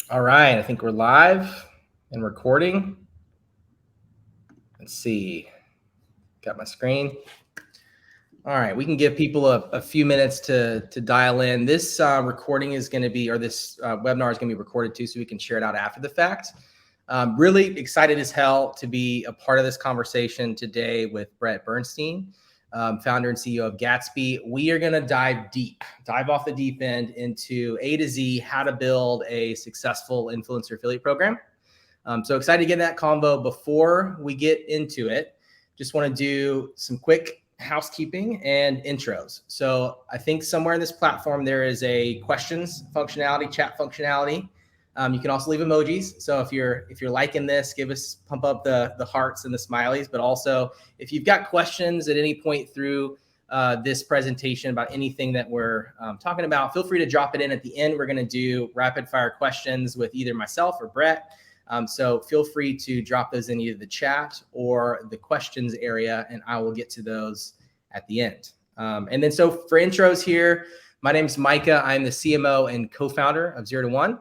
All right, I think we're live and recording. Let's see, got my screen. All right, we can give people a few minutes to dial in. This recording is going to be, or this webinar is going to be recorded too, so we can share it out after the fact. Really excited as hell to be a part of this conversation today with Brett Bernstein, founder and CEO of Gatsby. We are going to dive off the deep end into A to Z, how to build a successful influencer affiliate program. So excited to get that convo. Before we get into it, just want to do some quick housekeeping and intros. So I think somewhere in this platform, there is a questions functionality, chat functionality. You can also leave emojis. So if you're liking this, pump up the hearts and the smileys. But also, if you've got questions at any point through this presentation about anything that we're talking about, feel free to drop it in at the end. We're going to do rapid fire questions with either myself or Brett. So feel free to drop those in either the chat or the questions area, and I will get to those at the end. And then so for intros here, my name is Micah. I'm the CMO and co-founder of 0 to 1.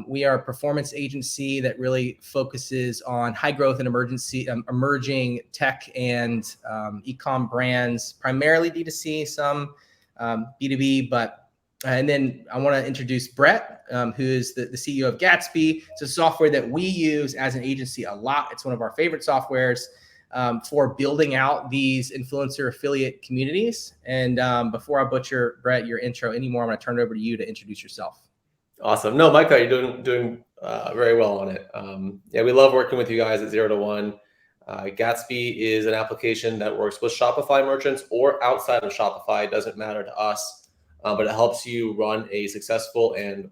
We are a performance agency that really focuses on high growth and emerging tech and e-com brands, primarily D2C, some B2B, and then I want to introduce Brett, who is the CEO of Gatsby. It's a software that we use as an agency a lot. It's one of our favorite softwares for building out these influencer affiliate communities. And before I butcher, Brett, your intro anymore, I'm going to turn it over to you to introduce yourself. Awesome. No, Micah, you're doing very well on it. Yeah, we love working with you guys at 0 to 1. Gatsby is an application that works with Shopify merchants or outside of Shopify. It doesn't matter to us. But it helps you run a successful and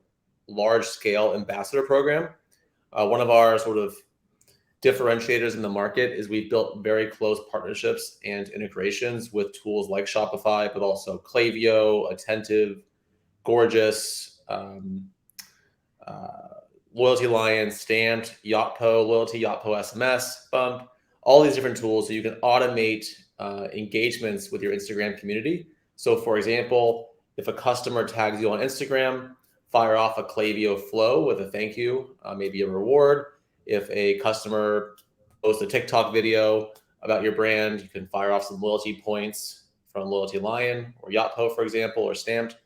large-scale ambassador program. One of our sort of differentiators in the market is we've built very close partnerships and integrations with tools like Shopify, but also Klaviyo, Attentive, Gorgeous, Loyalty Lion, Stamped, Yotpo, Loyalty, Yotpo SMS, Bump, all these different tools so you can automate engagements with your Instagram community. So for example, if a customer tags you on Instagram, fire off a Klaviyo flow with a thank you, maybe a reward. If a customer posts a TikTok video about your brand, you can fire off some loyalty points from Loyalty Lion or Yotpo, for example, or Stamped.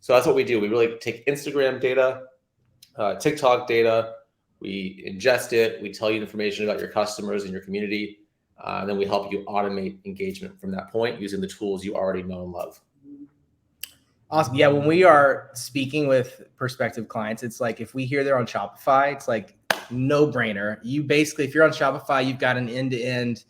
So that's what we do. We really take Instagram data, TikTok data, we ingest it, we tell you information about your customers and your community, and then we help you automate engagement from that point using the tools you already know and love. Awesome. Yeah, when we are speaking with prospective clients, it's like if we hear they're on Shopify, it's like no brainer. You basically, if you're on Shopify, you've got an end-to-end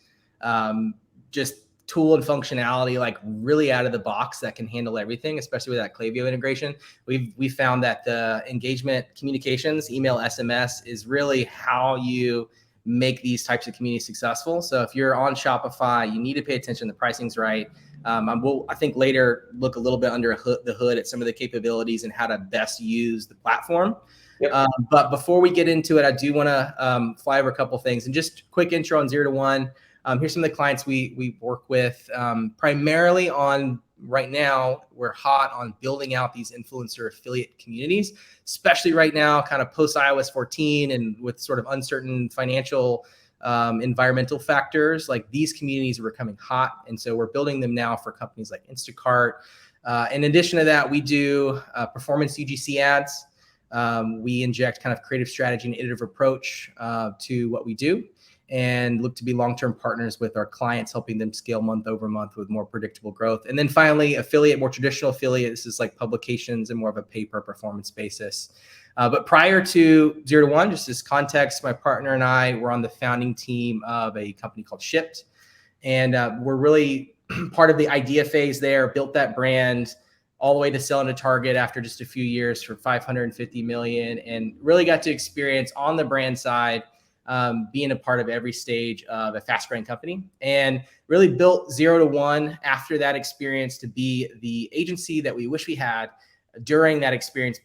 just tool and functionality, like really out of the box that can handle everything, especially with that Klaviyo integration. We found that the engagement communications, email, SMS, is really how you make these types of communities successful. So if you're on Shopify, you need to pay attention. The pricing's right. We'll, I think, later look a little bit under the hood at some of the capabilities and how to best use the platform. Yep. But before we get into it, I do want to fly over a couple things. And just quick intro on 0 to 1. Here's some of the clients we work with, primarily on right now. We're hot on building out these influencer affiliate communities, especially right now, kind of post iOS 14 and with sort of uncertain financial environmental factors. Like these communities are becoming hot. And so we're building them now for companies like Instacart. In addition to that, we do performance UGC ads. We inject kind of creative strategy and iterative approach to what we do, and look to be long-term partners with our clients, helping them scale month over month with more predictable growth. And then finally, affiliate, more traditional affiliate. This is like publications and more of a pay per performance basis. But prior to 0 to 1, just as context, my partner and I were on the founding team of a company called Shipped. And we're really part of the idea phase there, built that brand all the way to selling to Target after just a few years for $550 million, and really got to experience on the brand side, being a part of every stage of a fast growing company, and really built 0 to 1 after that experience to be the agency that we wish we had during that experience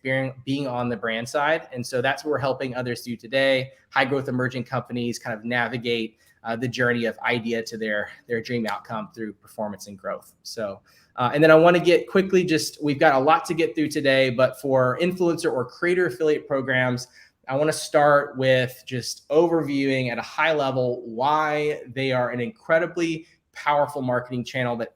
being on the brand side. And so that's what we're helping others do today. High growth emerging companies kind of navigate the journey of idea to their dream outcome through performance and growth. So And then I want to get quickly, we've got a lot to get through today, but for influencer or creator affiliate programs, I want to start with just overviewing at a high level why they are an incredibly powerful marketing channel that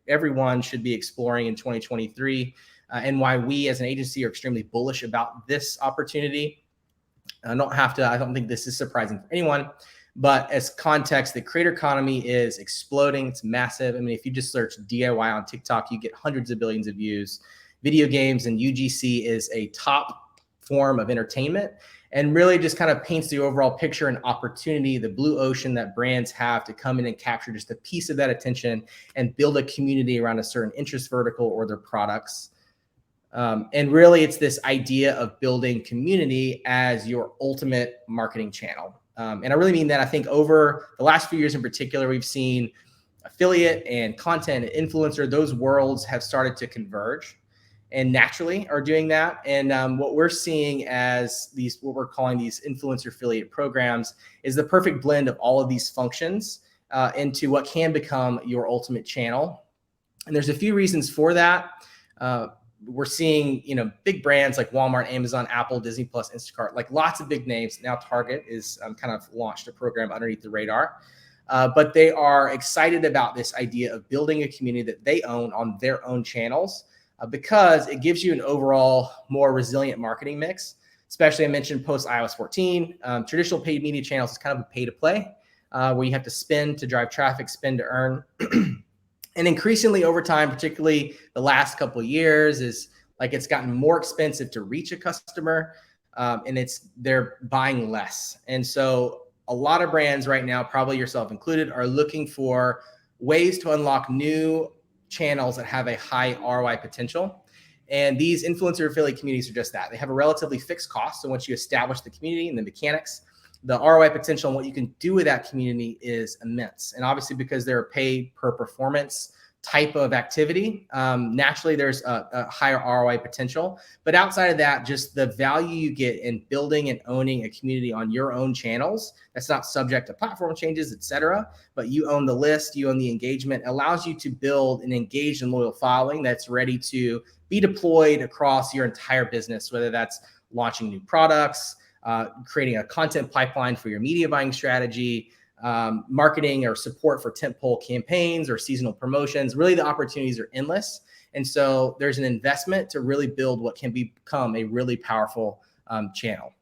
everyone should be exploring in 2023, and why we as an agency are extremely bullish about this opportunity. I don't think this is surprising for anyone, but as context, the creator economy is exploding. It's massive. I mean, if you just search DIY on TikTok, you get hundreds of billions of views. Video games and UGC is a top form of entertainment, and really just kind of paints the overall picture and opportunity, the blue ocean that brands have to come in and capture just a piece of that attention and build a community around a certain interest vertical or their products. And really, it's this idea of building community as your ultimate marketing channel. And I really mean that. I think over the last few years in particular, we've seen affiliate and content and influencer, those worlds have started to converge and naturally are doing that. And what we're seeing as what we're calling these influencer affiliate programs is the perfect blend of all of these functions into what can become your ultimate channel. And there's a few reasons for that. We're seeing, big brands like Walmart, Amazon, Apple, Disney Plus, Instacart, like lots of big names. Now Target is kind of launched a program underneath the radar, but they are excited about this idea of building a community that they own on their own channels because it gives you an overall more resilient marketing mix. Especially, I mentioned post iOS 14, traditional paid media channels is kind of a pay to play where you have to spend to drive traffic, spend to earn. And increasingly over time, particularly the last couple of years, is like it's gotten more expensive to reach a customer, and they're buying less. And so a lot of brands right now, probably yourself included, are looking for ways to unlock new channels that have a high ROI potential. And these influencer affiliate communities are just that. They have a relatively fixed cost. So once you establish the community and the mechanics, the ROI potential and what you can do with that community is immense. And obviously, because they're a paid per performance type of activity, naturally there's a higher ROI potential. But outside of that, just the value you get in building and owning a community on your own channels that's not subject to platform changes, et cetera, but you own the list, you own the engagement, allows you to build an engaged and loyal following that's ready to be deployed across your entire business, whether that's launching new products, creating a content pipeline for your media buying strategy, marketing or support for tentpole campaigns or seasonal promotions. Really, the opportunities are endless. And so there's an investment to really build what can become a really powerful channel.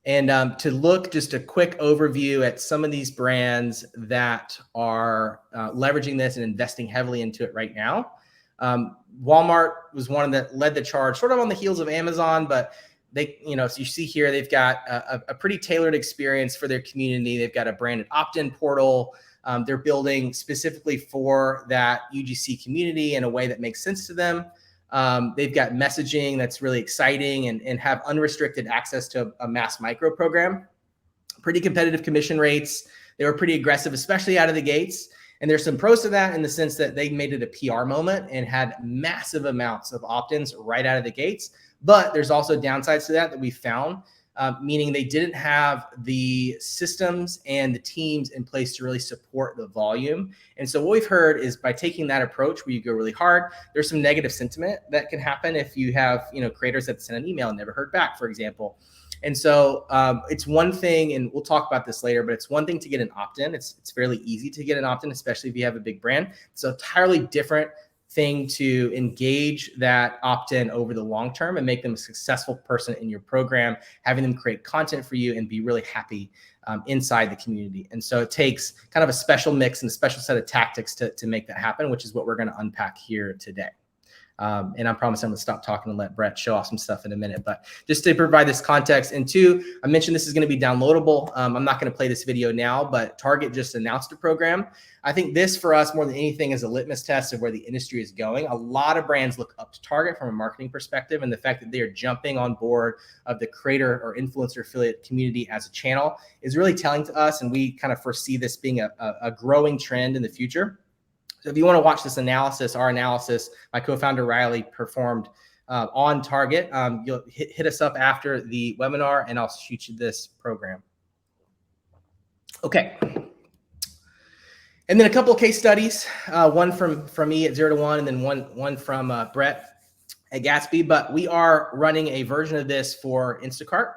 And to look just a quick overview at some of these brands that are leveraging this and investing heavily into it right now. Walmart was one that led the charge, sort of on the heels of Amazon, but they, so you see here, they've got a pretty tailored experience for their community. They've got a branded opt-in portal. They're building specifically for that UGC community in a way that makes sense to them. They've got messaging that's really exciting and have unrestricted access to a mass micro program. Pretty competitive commission rates. They were pretty aggressive, especially out of the gates. And there's some pros to that in the sense that they made it a PR moment and had massive amounts of opt-ins right out of the gates. But there's also downsides to that we found, meaning they didn't have the systems and the teams in place to really support the volume. And so what we've heard is by taking that approach where you go really hard, there's some negative sentiment that can happen if you have creators that send an email and never heard back, for example. And so it's one thing, and we'll talk about this later, but it's one thing to get an opt-in. It's fairly easy to get an opt-in, especially if you have a big brand. It's an entirely different thing to engage that opt-in over the long term and make them a successful person in your program, having them create content for you and be really happy inside the community. And so it takes kind of a special mix and a special set of tactics to make that happen, which is what we're going to unpack here today. And I promise I'm going to stop talking and let Brett show off some stuff in a minute. But just to provide this context, and two, I mentioned this is going to be downloadable. I'm not going to play this video now, but Target just announced a program. I think this, for us, more than anything, is a litmus test of where the industry is going. A lot of brands look up to Target from a marketing perspective, and the fact that they are jumping on board of the creator or influencer affiliate community as a channel is really telling to us, and we kind of foresee this being a growing trend in the future. So if you want to watch this analysis, our analysis, my co-founder Riley performed on Target, you'll hit us up after the webinar and I'll shoot you this program. Okay. And then a couple of case studies, one from me at 0 to 1, and then one from Brett at Gatsby. But we are running a version of this for Instacart.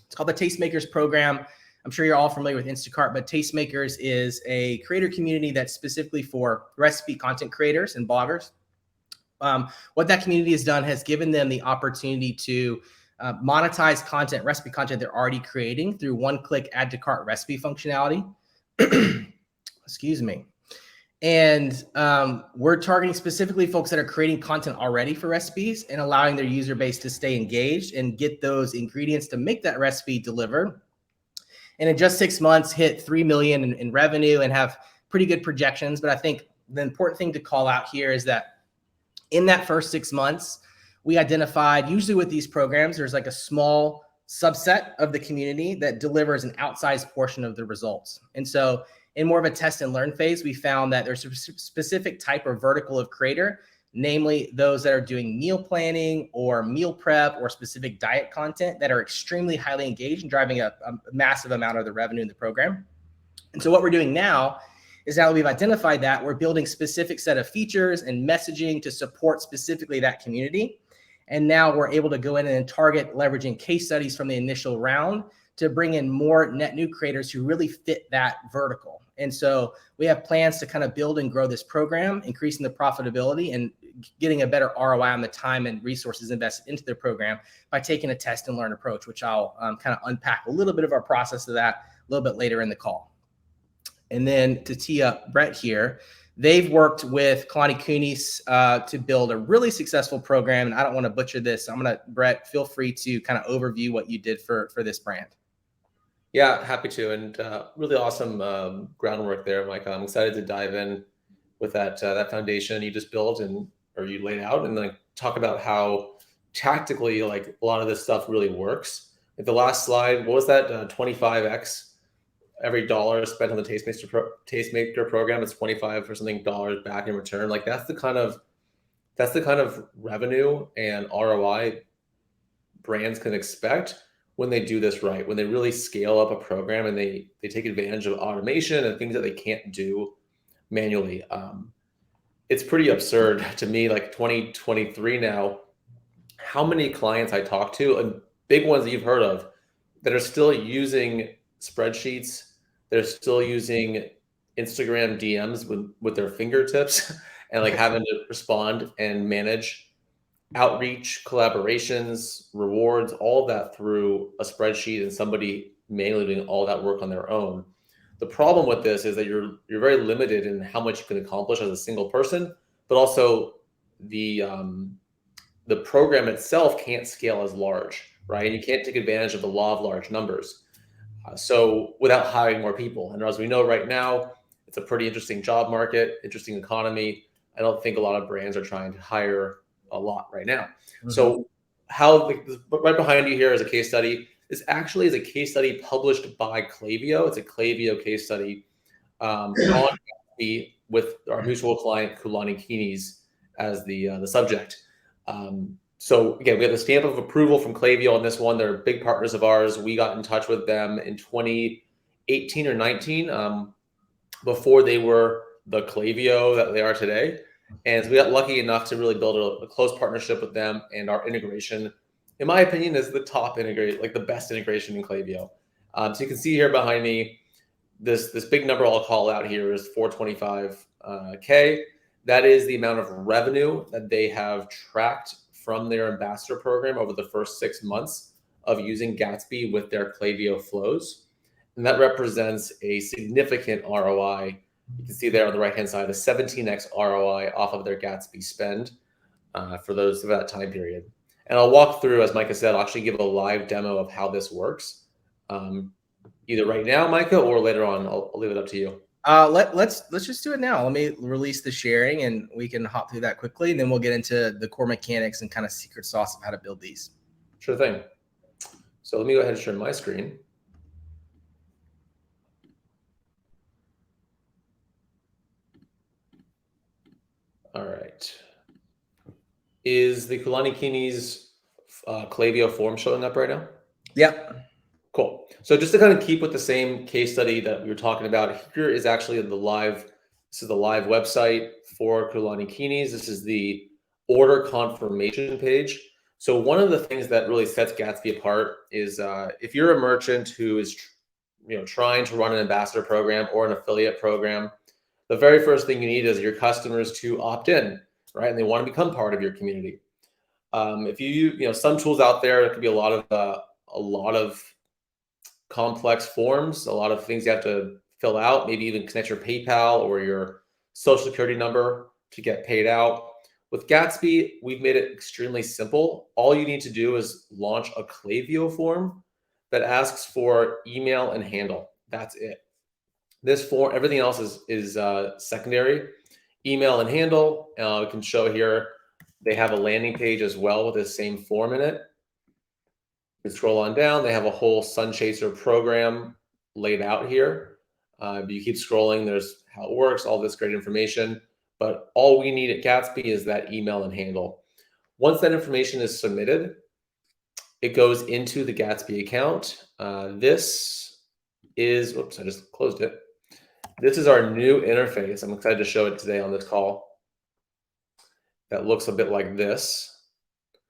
It's called the Tastemakers program. I'm sure you're all familiar with Instacart, but Tastemakers is a creator community that's specifically for recipe content creators and bloggers. What that community has done has given them the opportunity to monetize content, recipe content they're already creating through one-click add to cart recipe functionality. Excuse me. And we're targeting specifically folks that are creating content already for recipes and allowing their user base to stay engaged and get those ingredients to make that recipe delivered. And in just 6 months, hit 3 million in revenue and have pretty good projections. But I think the important thing to call out here is that in that first 6 months, we identified, usually with these programs, there's like a small subset of the community that delivers an outsized portion of the results. And so in more of a test and learn phase, we found that there's a specific type or vertical of creator, namely those that are doing meal planning or meal prep or specific diet content that are extremely highly engaged and driving a massive amount of the revenue in the program. And so what we're doing now is, now that we've identified that, we're building specific set of features and messaging to support specifically that community. And now we're able to go in and target leveraging case studies from the initial round to bring in more net new creators who really fit that vertical. And so we have plans to kind of build and grow this program, increasing the profitability and getting a better ROI on the time and resources invested into the program by taking a test and learn approach, which I'll kind of unpack a little bit of our process of that a little bit later in the call. And then to tee up Brett here, they've worked with Kalani Kunis to build a really successful program. And I don't want to butcher this. So Brett, feel free to kind of overview what you did for this brand. Yeah, happy to. And really awesome groundwork there, Mike. I'm excited to dive in with that foundation you just built or you laid out, and like talk about how tactically like a lot of this stuff really works. Like the last slide, what was that? 25x every dollar spent on the Tastemaker program, it's 25 or something dollars back in return. Like that's the kind of revenue and ROI brands can expect when they do this right, when they really scale up a program and they take advantage of automation and things that they can't do manually. It's pretty absurd to me, like 2023 now, how many clients I talk to, and big ones that you've heard of, that are still using spreadsheets. They're still using Instagram DMs with their fingertips and like having to respond and manage outreach, collaborations, rewards, all of that through a spreadsheet and somebody manually doing all that work on their own. The problem with this is that you're very limited in how much you can accomplish as a single person, but also the program itself can't scale as large, right? And you can't take advantage of the law of large numbers. So without hiring more people. And as we know right now, it's a pretty interesting job market, interesting economy. I don't think a lot of brands are trying to hire a lot right now. Mm-hmm. So right behind you here is a case study. This actually is a case study published by Klaviyo. It's a Klaviyo case study on Gatsby with our mutual client Kalani Kunis as the subject. So again, we have the stamp of approval from Klaviyo on this one. They're big partners of ours. We got in touch with them in 2018 or 19 before they were the Klaviyo that they are today. And so we got lucky enough to really build a close partnership with them, and our integration, in my opinion, is the top integration, like the best integration in Klaviyo. So you can see here behind me, this big number I'll call out here is 425K. That is the amount of revenue that they have tracked from their ambassador program over the first 6 months of using Gatsby with their Klaviyo flows. And that represents a significant ROI. You can see there on the right-hand side, a 17x ROI off of their Gatsby spend for that time period. And I'll walk through, as Micah said, I'll actually give a live demo of how this works. Either right now, Micah, or later on. I'll leave it up to you. Let's just do it now. Let me release the sharing and we can hop through that quickly, and then we'll get into the core mechanics and kind of secret sauce of how to build these. Sure thing. So let me go ahead and share my screen. All right. Is the Kalani Kunis Klaviyo form showing up right now? Yep. Cool. So just to kind of keep with the same case study that we were talking about, here is actually the live This is the live website for Kulani Kinis. This is the order confirmation page. So one of the things that really sets Gatsby apart is if you're a merchant who is trying to run an ambassador program or an affiliate program, the very first thing you need is your customers to opt in, right? And they want to become part of your community. If you some tools out there, it could be a lot of complex forms, a lot of things you have to fill out, maybe even connect your PayPal or your social security number to get paid out. With Gatsby, we've made it extremely simple. All you need to do is launch a Klaviyo form that asks for email and handle. That's it. This form, everything else is secondary. Email and handle. We can show here they have a landing page as well with the same form in it. You can scroll on down. They have a whole Sun Chaser program laid out here. But you keep scrolling. There's how it works, all this great information. But all we need at Gatsby is that email and handle. Once that information is submitted, it goes into the Gatsby account. This is, oops, I just closed it. This is our new interface. I'm excited to show it today on this call. That looks a bit like this,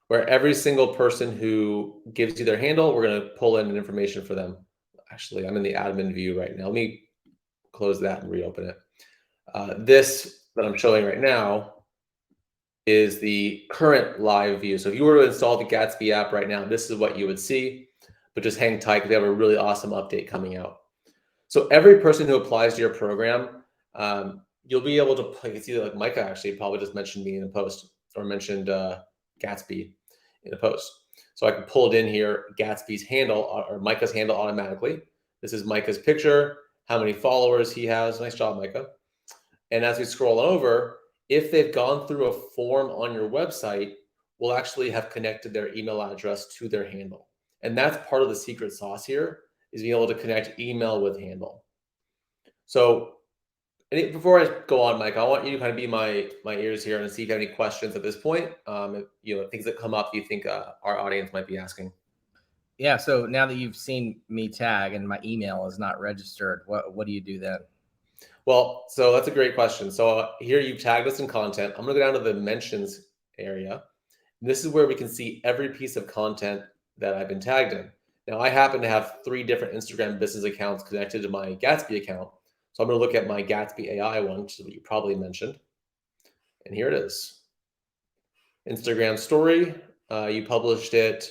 where every single person who gives you their handle, we're going to pull in information for them. Actually, I'm in the admin view right now. Let me close that and reopen it. This that I'm showing right now is the current live view. So if you were to install the Gatsby app right now, this is what you would see, but just hang tight because they have a really awesome update coming out. So every person who applies to your program, you'll be able to, you can see like Micah actually probably just mentioned me in a post or mentioned Gatsby in a post. So I can pull it in here, Gatsby's handle or Micah's handle automatically. This is Micah's picture, how many followers he has. Nice job, Micah. And as we scroll over, if they've gone through a form on your website, we'll actually have connected their email address to their handle. And that's part of the secret sauce here, is being able to connect email with handle. So before I go on, Mike, I want you to kind of be my ears here and see if you have any questions at this point. Things that come up you think our audience might be asking. Yeah. So now that you've seen me tag and my email is not registered, what do you do then? Well, so that's a great question. So here you've tagged us in content. I'm going to go down to the mentions area. This is where we can see every piece of content that I've been tagged in. Now, I happen to have 3 different Instagram business accounts connected to my Gatsby account. So I'm going to look at my Gatsby AI one, which is what you probably mentioned. And here it is. Instagram story. You published it.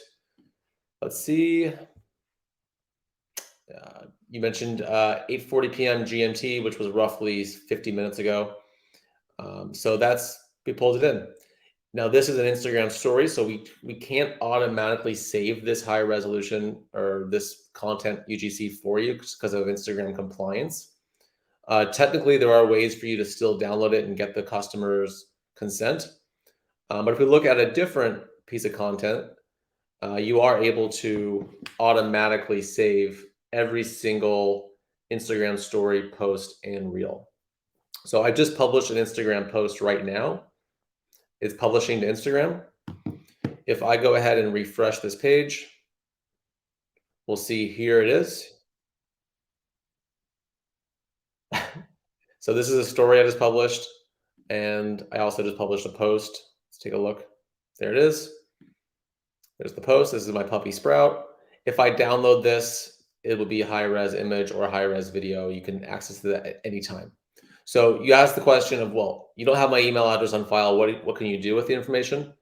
Let's see. You mentioned 8:40 p.m. GMT, which was roughly 50 minutes ago. So we pulled it in. Now this is an Instagram story, so we can't automatically save this high resolution or this content UGC for you because of Instagram compliance. Technically, there are ways for you to still download it and get the customer's consent. But if we look at a different piece of content, you are able to automatically save every single Instagram story, post, and reel. So I just published an Instagram post right now. It's publishing to Instagram. If I go ahead and refresh this page, we'll see here it is. So this is a story I just published, and I also just published a post. Let's take a look. There it is. There's the post. This is my puppy Sprout. If I download this, it will be a high-res image or a high-res video. You can access that at any time. So you asked the question of, well, you don't have my email address on file. What can you do with the information?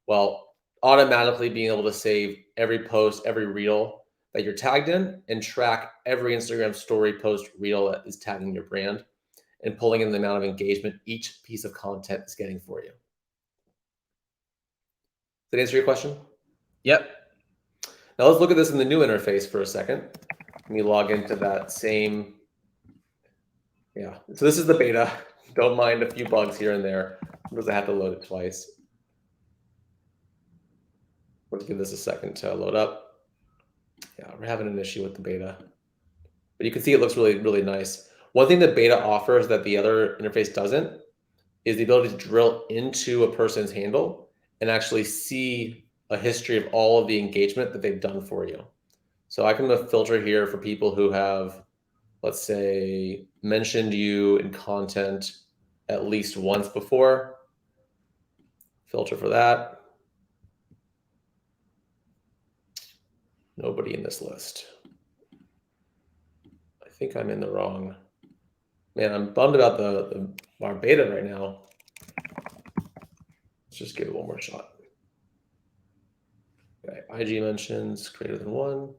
Well, automatically being able to save every post, every reel that you're tagged in and track every Instagram story, post, reel that is tagging your brand and pulling in the amount of engagement each piece of content is getting for you. Does that answer your question? Yep. Now let's look at this in the new interface for a second. Let me log into that same. Yeah, so this is the beta. Don't mind a few bugs here and there because I have to load it twice. Let's give this a second to load up. Yeah, we're having an issue with the beta. But you can see it looks really, really nice. One thing that beta offers that the other interface doesn't is the ability to drill into a person's handle and actually see a history of all of the engagement that they've done for you. So I can filter here for people who have let's say, mentioned you in content at least once before. Filter for that. Nobody in this list. I think I'm in the wrong. Man, I'm bummed about our beta right now. Let's just give it one more shot. Okay, IG mentions greater than 1.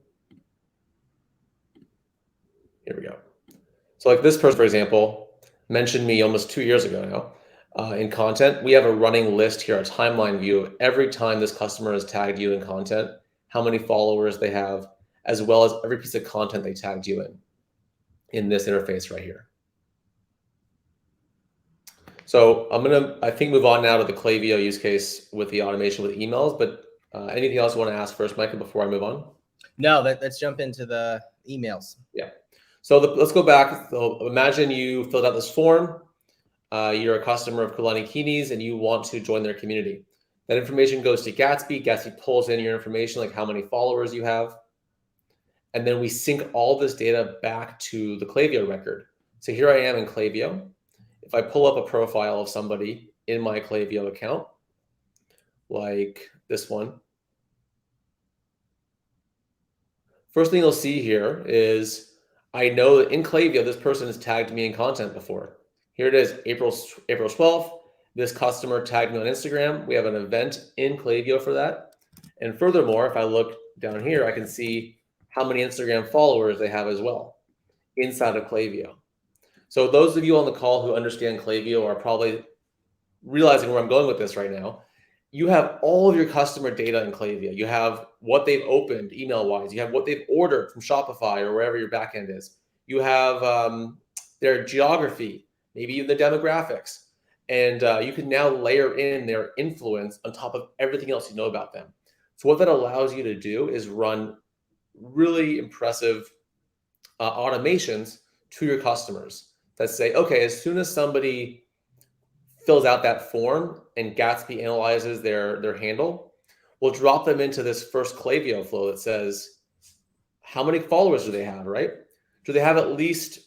Here we go. So like this person, for example, mentioned me almost 2 years ago now in content. We have a running list here, a timeline view. Every time this customer has tagged you in content, how many followers they have, as well as every piece of content they tagged you in this interface right here. So I'm gonna, I think, move on now to the Klaviyo use case with the automation with emails, but anything else you want to ask first, Micah, before I move on? No, let's jump into the emails. Yeah. So let's go back. So imagine you filled out this form. You're a customer of Kulani Kinis and you want to join their community. That information goes to Gatsby. Gatsby pulls in your information, like how many followers you have. And then we sync all this data back to the Klaviyo record. So here I am in Klaviyo. If I pull up a profile of somebody in my Klaviyo account, like this one, first thing you'll see here is I know that in Klaviyo, this person has tagged me in content before. Here it is, April 12th. This customer tagged me on Instagram. We have an event in Klaviyo for that. And furthermore, if I look down here, I can see how many Instagram followers they have as well inside of Klaviyo. So those of you on the call who understand Klaviyo are probably realizing where I'm going with this right now. You have all of your customer data in Klaviyo. You have what they've opened email-wise. You have what they've ordered from Shopify or wherever your backend is. You have their geography, maybe even the demographics. And you can now layer in their influence on top of everything else you know about them. So what that allows you to do is run really impressive automations to your customers that say, okay, as soon as somebody fills out that form and Gatsby analyzes their handle, we'll drop them into this first Klaviyo flow that says, how many followers do they have, right? Do they have at least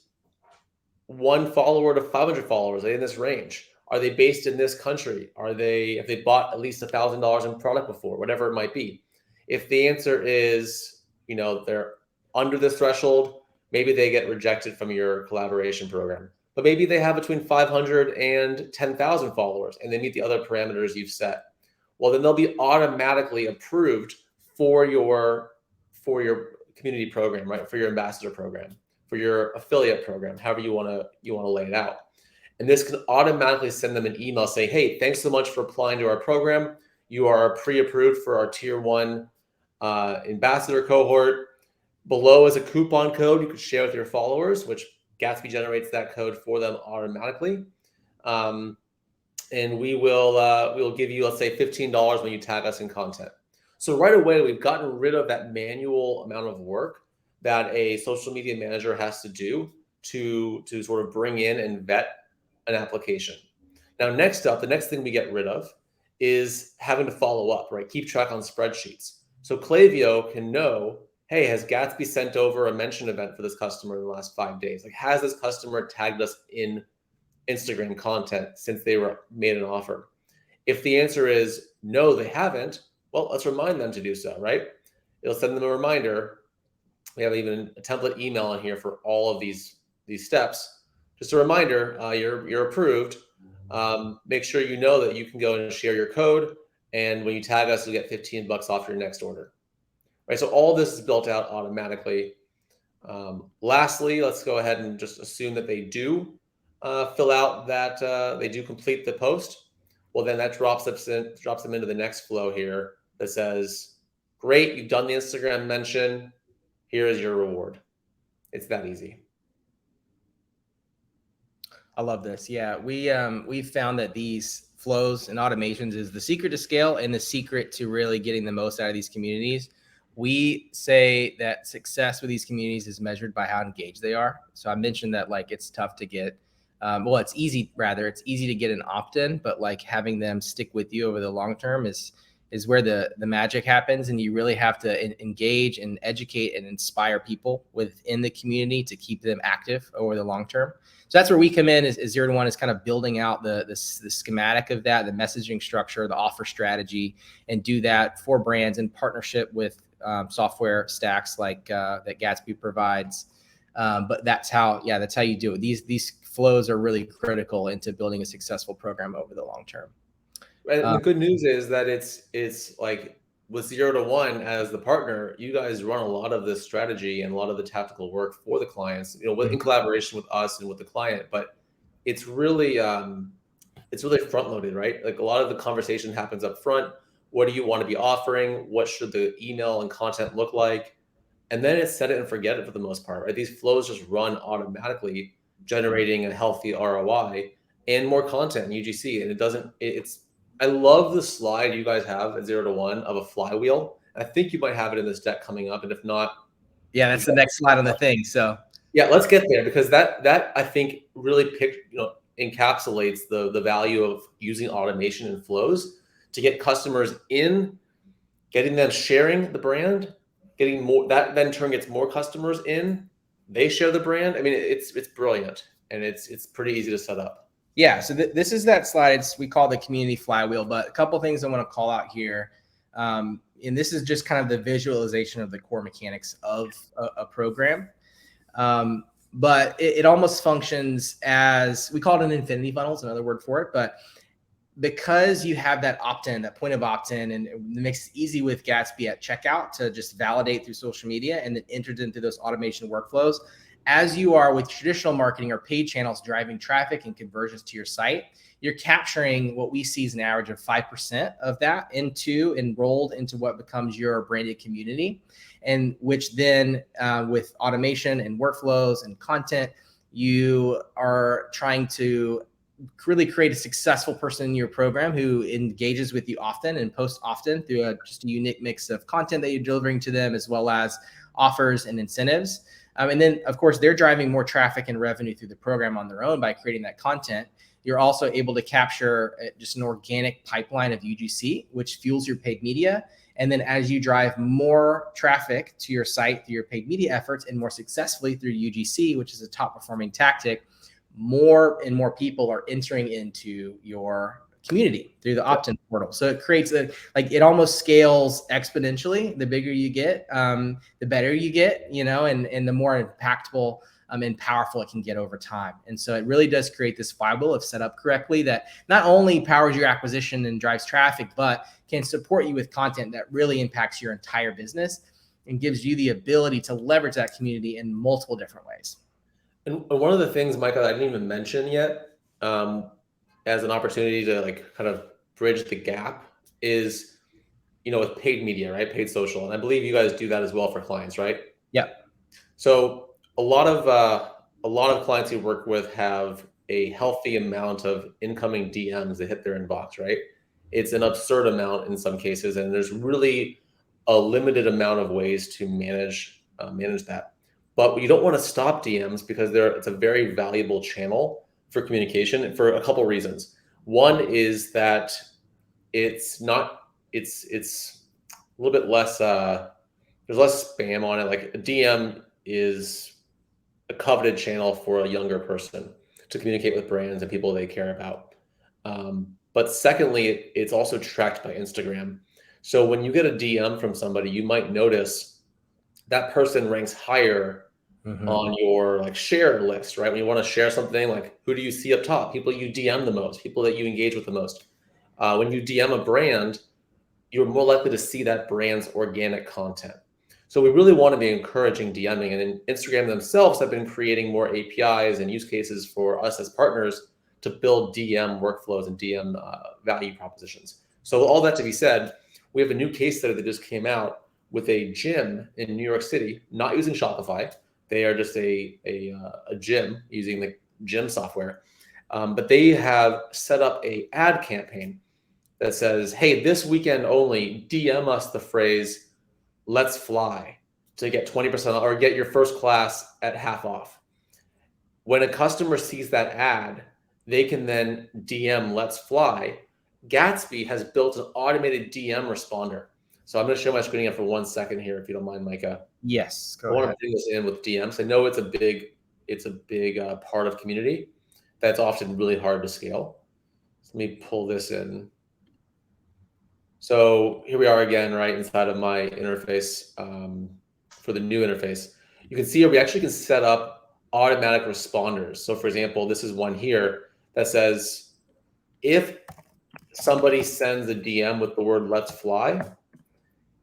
1 follower to 500 followers? Are they in this range? Are they based in this country? Have they bought at least $1,000 in product before, whatever it might be? If the answer is, they're under this threshold, maybe they get rejected from your collaboration program. But maybe they have between 500 and 10,000 followers and they meet the other parameters you've set. Well, then they'll be automatically approved for your community program, right? For your ambassador program, for your affiliate program, however you want to lay it out. And this can automatically send them an email saying, hey, thanks so much for applying to our program. You are pre-approved for our tier 1 ambassador cohort. Below is a coupon code you could share with your followers, which Gatsby generates that code for them automatically. And we'll give you, let's say, $15 when you tag us in content. So right away, we've gotten rid of that manual amount of work that a social media manager has to do to sort of bring in and vet an application. Now, next up, the next thing we get rid of is having to follow up, right? Keep track on spreadsheets. So Klaviyo can know, hey, has Gatsby sent over a mention event for this customer in the last 5 days? Like, has this customer tagged us in Instagram content since they were made an offer? If the answer is no, they haven't, well, let's remind them to do so, right? It'll send them a reminder. We have even a template email in here for all of these steps. Just a reminder, you're approved. Make sure you know that you can go and share your code. And when you tag us, you'll get $15 off your next order. Right, so all this is built out automatically. Lastly, let's go ahead and just assume that they do fill out that they do complete the post. Well, then that drops them into the next flow here that says, great, you've done the Instagram mention. Here is your reward. It's that easy. I love this. Yeah, we've found that these flows and automations is the secret to scale and the secret to really getting the most out of these communities. We say that success with these communities is measured by how engaged they are. So I mentioned that like it's tough to get, it's easy to get an opt-in, but like having them stick with you over the long term is is where the magic happens. And you really have to engage and educate and inspire people within the community to keep them active over the long term. So that's where we come in, is 0 to 1 is kind of building out the schematic of that, the messaging structure, the offer strategy, and do that for brands in partnership with software stacks like that Gatsby provides. But that's how you do it. These flows are really critical into building a successful program over the long term. And the good news is that it's like with 0 to 1 as the partner, you guys run a lot of this strategy and a lot of the tactical work for the clients, in collaboration with us and with the client. But it's really front loaded, right? Like a lot of the conversation happens up front. What do you want to be offering? What should the email and content look like? And then it's set it and forget it for the most part, right? These flows just run automatically, generating a healthy ROI and more content in UGC. And I love the slide you guys have at 0 to 1 of a flywheel. I think you might have it in this deck coming up. And if not, that's the next slide on the thing. So yeah, let's get there, because that I think really encapsulates the value of using automation and flows to get customers in, getting them sharing the brand, getting more, that then turn gets more customers in, they share the brand. I mean, it's brilliant, and it's pretty easy to set up. Yeah, so this is that slide. We call the community flywheel, but a couple things I want to call out here. And this is just kind of the visualization of the core mechanics of a program. But it almost functions as, we call it an infinity funnel, is another word for it. But because you have that opt-in, that point of opt-in, and it makes it easy with Gatsby at checkout to just validate through social media and then enter it into those automation workflows, as you are with traditional marketing or paid channels driving traffic and conversions to your site, you're capturing what we see as an average of 5% of that enrolled into what becomes your branded community, and which then with automation and workflows and content, you are trying to really create a successful person in your program who engages with you often and posts often through just a unique mix of content that you're delivering to them, as well as offers and incentives. And then, of course, they're driving more traffic and revenue through the program on their own by creating that content. You're also able to capture just an organic pipeline of UGC, which fuels your paid media. And then as you drive more traffic to your site through your paid media efforts, and more successfully through UGC, which is a top performing tactic, more and more people are entering into your community through the opt-in portal. So it creates it almost scales exponentially. The bigger you get, the better you get, and the more impactful and powerful it can get over time. And so it really does create this flywheel if set up correctly, that not only powers your acquisition and drives traffic, but can support you with content that really impacts your entire business and gives you the ability to leverage that community in multiple different ways. And one of the things, Michael, I didn't even mention yet, as an opportunity to kind of bridge the gap is, with paid media, right? Paid social. And I believe you guys do that as well for clients, right? Yeah. So a lot of clients you work with have a healthy amount of incoming DMs that hit their inbox, right? It's an absurd amount in some cases, and there's really a limited amount of ways to manage that. But you don't want to stop DMs, because it's a very valuable channel for communication for a couple reasons. One is that it's a little bit less, there's less spam on it. Like a DM is a coveted channel for a younger person to communicate with brands and people they care about. But secondly, it's also tracked by Instagram. So when you get a DM from somebody, you might notice that person ranks higher on your share list, right? When you want to share something, who do you see up top? People you DM the most, people that you engage with the most. When you DM a brand, you're more likely to see that brand's organic content. So we really want to be encouraging DMing, and then Instagram themselves have been creating more APIs and use cases for us as partners to build DM workflows and DM value propositions. So all that to be said, we have a new case study that just came out with a gym in New York City, not using Shopify. They are just a gym using the gym software. But they have set up an ad campaign that says, hey, this weekend only, DM us the phrase, let's fly, to get 20% off, or get your first class at half off. When a customer sees that ad, they can then DM let's fly, Gatsby has built an automated DM responder. So I'm going to show my screen again for 1 second here, if you don't mind, Micah. Yes, I go want ahead. to bring this in with DMs. I know it's a big part of community that's often really hard to scale. So let me pull this in. So here we are again, right inside of my interface for the new interface. You can see here we actually can set up automatic responders. So for example, this is one here that says, if somebody sends a DM with the word "let's fly,"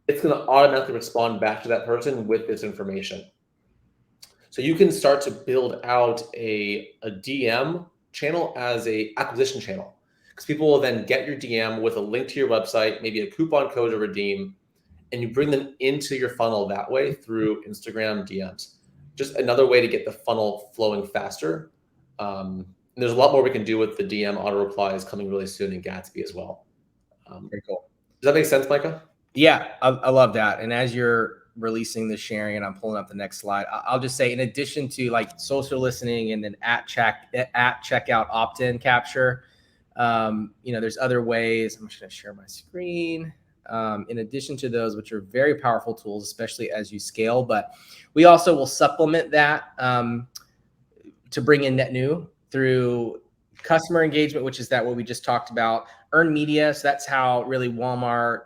it's going to automatically respond back to that person with this information. So you can start to build out a DM channel as a acquisition channel, because people will then get your DM with a link to your website, maybe a coupon code to redeem, and you bring them into your funnel that way through Instagram DMs. Just another way to get the funnel flowing faster. And there's a lot more we can do with the DM auto replies coming really soon in Gatsby as well. Very cool. Does that make sense, Micah? Yeah, I love that. And as you're releasing the sharing and I'm pulling up the next slide, I'll just say, in addition to like social listening and then at checkout opt-in capture, there's other ways. I'm just going to share my screen. In addition to those, which are very powerful tools, especially as you scale, but we also will supplement that to bring in net new through customer engagement, which is that what we just talked about. Earned media, so that's how really Walmart,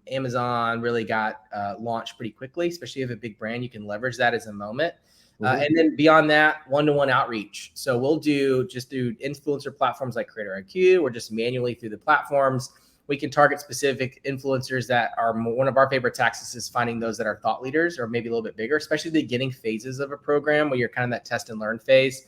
Amazon really got launched pretty quickly. Especially if you have a big brand, you can leverage that as a moment. And then beyond that, one-to-one outreach. So we'll do just through influencer platforms like Creator IQ, or just manually through the platforms. We can target specific influencers that are one of our favorite tactics is finding those that are thought leaders or maybe a little bit bigger, especially the beginning phases of a program where you're kind of that test and learn phase.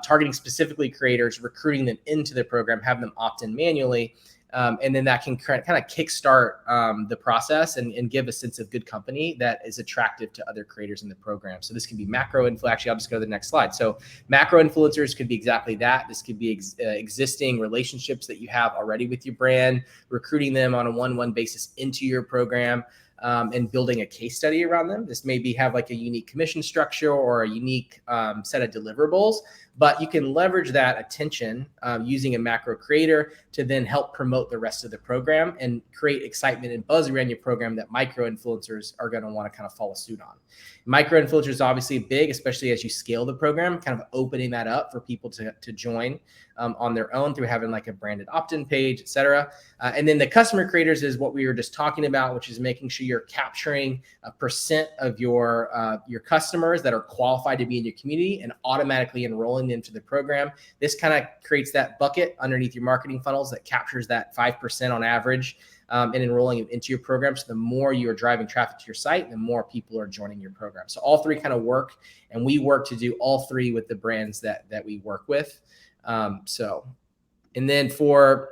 Targeting specifically creators, recruiting them into the program, having them opt in manually. And then that can kind of kickstart the process and give a sense of good company that is attractive to other creators in the program. So this can be macro influence. Actually, I'll just go to the next slide. So macro influencers could be exactly that. This could be existing relationships that you have already with your brand, recruiting them on a one-on-one basis into your program. And building a case study around them. This maybe have like a unique commission structure or a unique set of deliverables, but you can leverage that attention using a macro creator to then help promote the rest of the program and create excitement and buzz around your program that micro influencers are going to want to kind of follow suit on. Micro influencers obviously big, especially as you scale the program, kind of opening that up for people to join on their own through having like a branded opt-in page, et cetera. And then the customer creators is what we were just talking about, which is making sure you're capturing a percent of your customers that are qualified to be in your community and automatically enrolling them to the program. This kind of creates that bucket underneath your marketing funnels that captures that 5% on average and enrolling them into your program. So the more you are driving traffic to your site, the more people are joining your program. So all three kind of work, and we work to do all three with the brands that we work with. And then for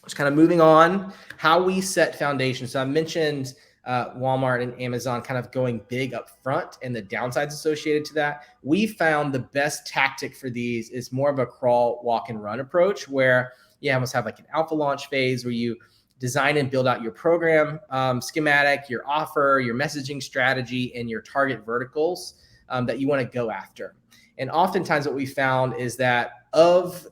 just kind of moving on, how we set foundations. So I mentioned Walmart and Amazon kind of going big up front and the downsides associated to that. We found the best tactic for these is more of a crawl, walk, and run approach, where you almost have like an alpha launch phase where you design and build out your program schematic, your offer, your messaging strategy, and your target verticals that you want to go after. And oftentimes what we found is that of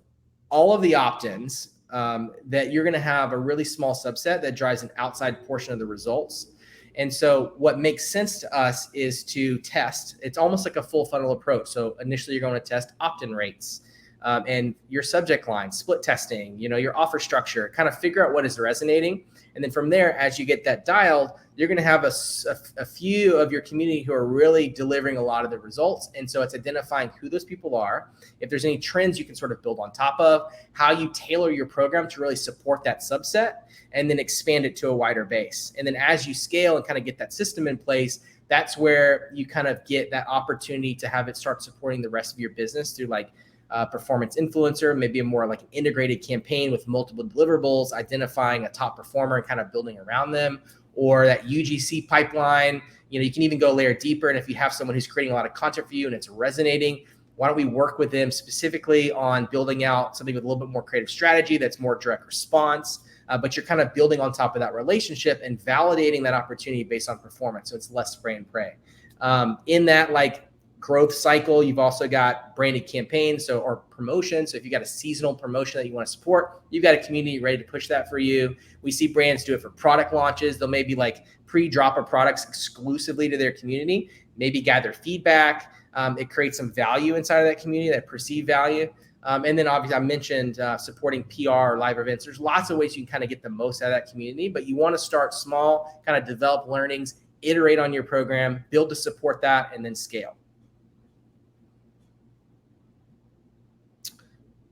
all of the opt-ins, that you're going to have a really small subset that drives an outside portion of the results. And so what makes sense to us is to test. It's almost like a full funnel approach. So initially you're going to test opt-in rates and your subject line, split testing, your offer structure, kind of figure out what is resonating. And then from there, as you get that dialed, you're going to have a few of your community who are really delivering a lot of the results. And so it's identifying who those people are. If there's any trends you can sort of build on top of, how you tailor your program to really support that subset, and then expand it to a wider base. And then as you scale and kind of get that system in place, that's where you kind of get that opportunity to have it start supporting the rest of your business through like performance influencer, maybe a more like an integrated campaign with multiple deliverables, identifying a top performer and kind of building around them, or that UGC pipeline. You can even go a layer deeper. And if you have someone who's creating a lot of content for you and it's resonating, why don't we work with them specifically on building out something with a little bit more creative strategy that's more direct response, but you're kind of building on top of that relationship and validating that opportunity based on performance. So it's less spray and pray. In that, like, growth cycle. You've also got branded campaigns, or promotions. So if you've got a seasonal promotion that you want to support, you've got a community ready to push that for you. We see brands do it for product launches. They'll maybe like pre-drop a products exclusively to their community, maybe gather feedback. It creates some value inside of that community, that perceived value. And then obviously I mentioned supporting PR or live events. There's lots of ways you can kind of get the most out of that community, but you want to start small, kind of develop learnings, iterate on your program, build to support that, and then scale.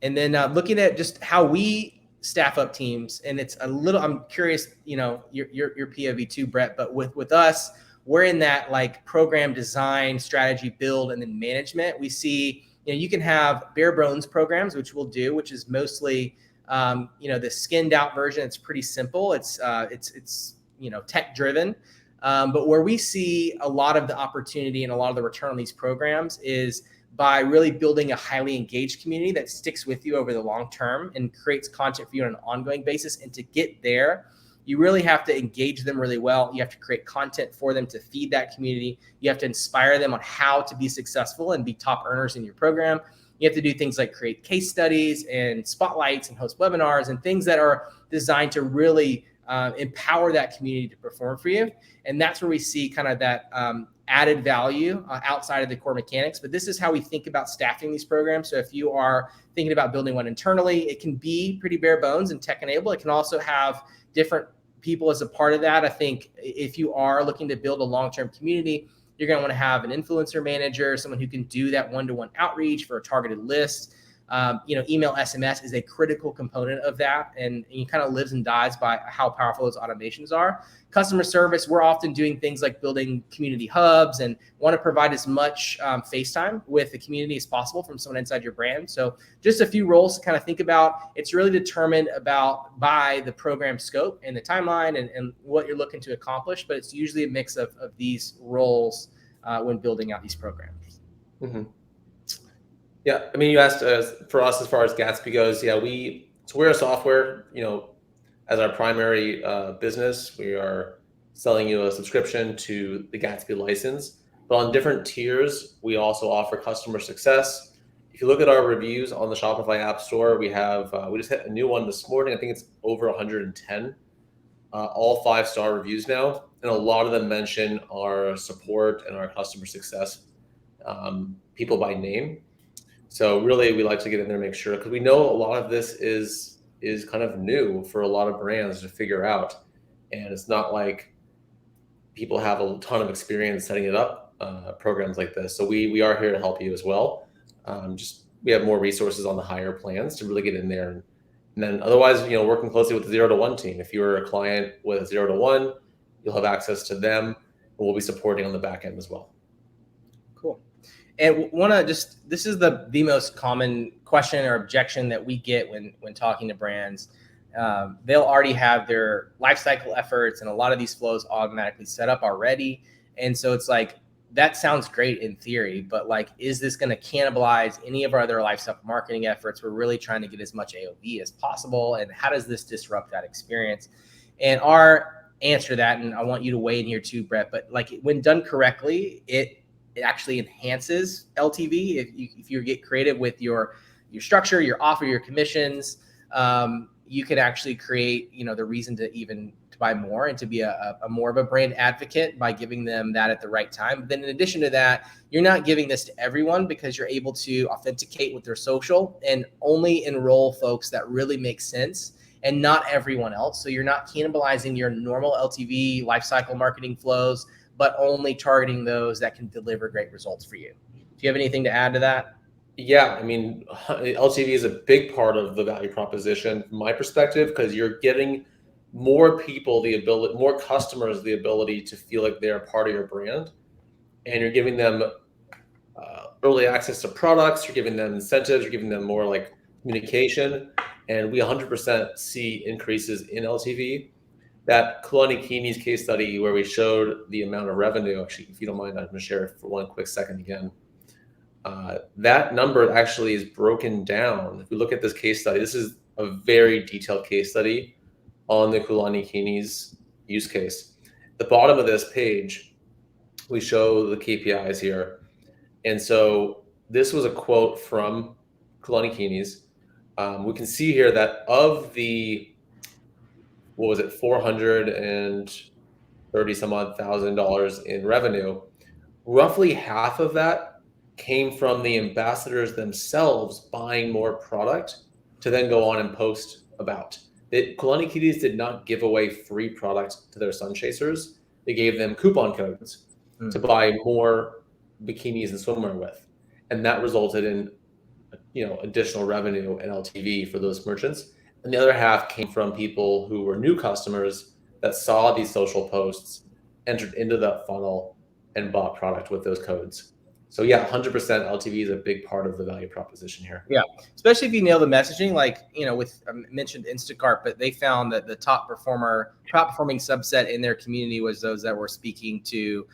And then looking at just how we staff up teams, and it's a little, I'm curious, your POV too, Brett, but with us, we're in that like program design, strategy, build, and then management. We see, you can have bare bones programs, which we'll do, which is mostly, the skinned out version. It's pretty simple. It's tech driven. But where we see a lot of the opportunity and a lot of the return on these programs is by really building a highly engaged community that sticks with you over the long term and creates content for you on an ongoing basis. And to get there, you really have to engage them really well. You have to create content for them to feed that community. You have to inspire them on how to be successful and be top earners in your program. You have to do things like create case studies and spotlights and host webinars and things that are designed to really empower that community to perform for you. And that's where we see kind of that added value outside of the core mechanics. But this is how we think about staffing these programs. So if you are thinking about building one internally, it can be pretty bare bones and tech enabled. It can also have different people as a part of that. I think if you are looking to build a long-term community, you're going to want to have an influencer manager, someone who can do that one-to-one outreach for a targeted list. Email SMS is a critical component of that, and it kind of lives and dies by how powerful those automations are. Customer service, we're often doing things like building community hubs and want to provide as much face time with the community as possible from someone inside your brand. So just a few roles to kind of think about. It's really determined by the program scope and the timeline and what you're looking to accomplish, but it's usually a mix of these roles when building out these programs. Mm-hmm. Yeah, I mean, you asked for us as far as Gatsby goes. Yeah, we're a software, as our primary business. We are selling you a subscription to the Gatsby license, but on different tiers, we also offer customer success. If you look at our reviews on the Shopify App Store, we just hit a new one this morning. I think it's over 110, all 5-star reviews now, and a lot of them mention our support and our customer success people by name. So really, we like to get in there and make sure, because we know a lot of this is kind of new for a lot of brands to figure out. And it's not like people have a ton of experience setting it up, programs like this. So we are here to help you as well. We have more resources on the higher plans to really get in there. And then otherwise, working closely with the 0 to 1 team. If you're a client with a 0 to 1, you'll have access to them, and we'll be supporting on the back end as well. And this is the most common question or objection that we get when talking to brands. They'll already have their lifecycle efforts and a lot of these flows automatically set up already. And so it's like, that sounds great in theory, but like, is this going to cannibalize any of our other lifecycle marketing efforts? We're really trying to get as much AOV as possible. And how does this disrupt that experience? And our answer to that, and I want you to weigh in here too, Brett, but like when done correctly, it actually enhances LTV. If you get creative with your structure, your offer, your commissions, you can actually create, the reason to buy more and to be a more of a brand advocate by giving them that at the right time. But then in addition to that, you're not giving this to everyone because you're able to authenticate with their social and only enroll folks that really make sense and not everyone else. So you're not cannibalizing your normal LTV lifecycle marketing flows, but only targeting those that can deliver great results for you. Do you have anything to add to that? Yeah, I mean, LTV is a big part of the value proposition from my perspective, because you're getting more people more customers the ability to feel like they're a part of your brand, and you're giving them early access to products, you're giving them incentives, you're giving them more like communication, and we 100% see increases in LTV. That Kalani Keeney's case study where we showed the amount of revenue, actually, if you don't mind, I'm going to share it for one quick second again. That number actually is broken down. If we look at this case study, this is a very detailed case study on the Kalani Keeney's use case. At the bottom of this page, we show the KPIs here. And so this was a quote from Kalani Keeney's. We can see here that of the, what was it, 430 some odd $1,000 in revenue, roughly half of that came from the ambassadors themselves buying more product to then go on and post about. Kalani Kitties did not give away free product to their sun chasers. They gave them coupon codes to buy more bikinis and swimwear with. And that resulted in additional revenue and LTV for those merchants. And the other half came from people who were new customers that saw these social posts, entered into that funnel, and bought product with those codes. So yeah, 100% LTV is a big part of the value proposition here. Yeah, especially if you nail the messaging, like, with I mentioned Instacart, but they found that the top performing subset in their community was those that were speaking to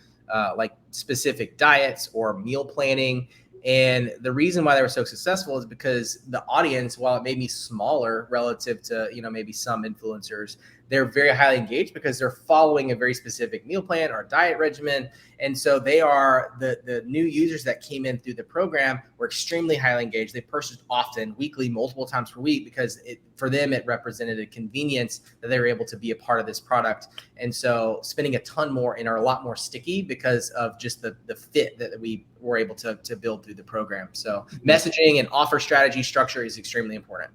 like specific diets or meal planning. And the reason why they were so successful is because the audience, while it may be smaller relative to, maybe some influencers, they're very highly engaged because they're following a very specific meal plan or diet regimen. And so they are the new users that came in through the program were extremely highly engaged. They purchased often, weekly, multiple times per week, because for them, it represented a convenience that they were able to be a part of this product. And so spending a ton more and are a lot more sticky because of just the fit that we were able to build through the program. So messaging and offer strategy structure is extremely important.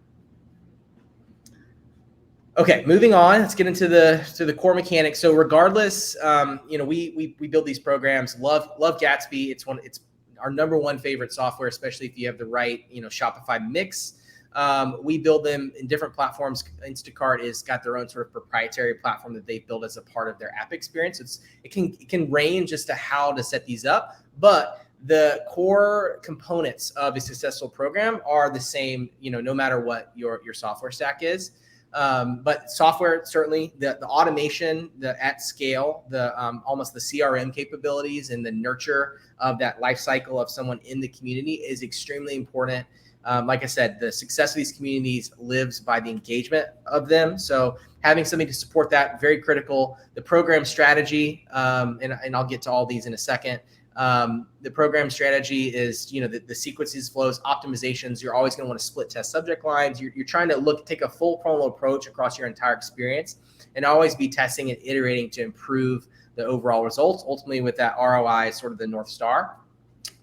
Okay, moving on. Let's get into the core mechanics. So regardless, we build these programs. Love Gatsby. It's our number one favorite software, especially if you have the right Shopify mix. We build them in different platforms. Instacart is got their own sort of proprietary platform that they built as a part of their app experience. It can range as to how to set these up, but the core components of a successful program are the same, no matter what your software stack is. But software, certainly the automation, the at scale, the almost the CRM capabilities and the nurture of that life cycle of someone in the community is extremely important. Like I said, the success of these communities lives by the engagement of them. So having something to support that, very critical. The program strategy, and I'll get to all these in a second. The program strategy is, the sequences, flows, optimizations. You're always going to want to split test subject lines. You're trying to take a full promo approach across your entire experience and always be testing and iterating to improve the overall results, ultimately with that ROI as sort of the North Star,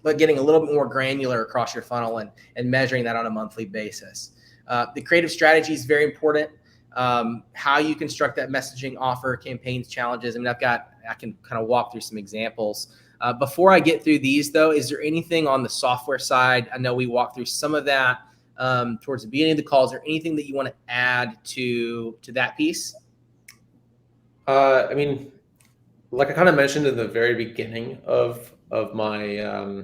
but getting a little bit more granular across your funnel and measuring that on a monthly basis. The creative strategy is very important. How you construct that messaging, offer, campaigns, challenges. I mean, I can kind of walk through some examples. Before I get through these, though, is there anything on the software side? I know we walked through some of that towards the beginning of the call. Is there anything that you want to add to that piece? I mean, like I kind of mentioned in the very beginning of my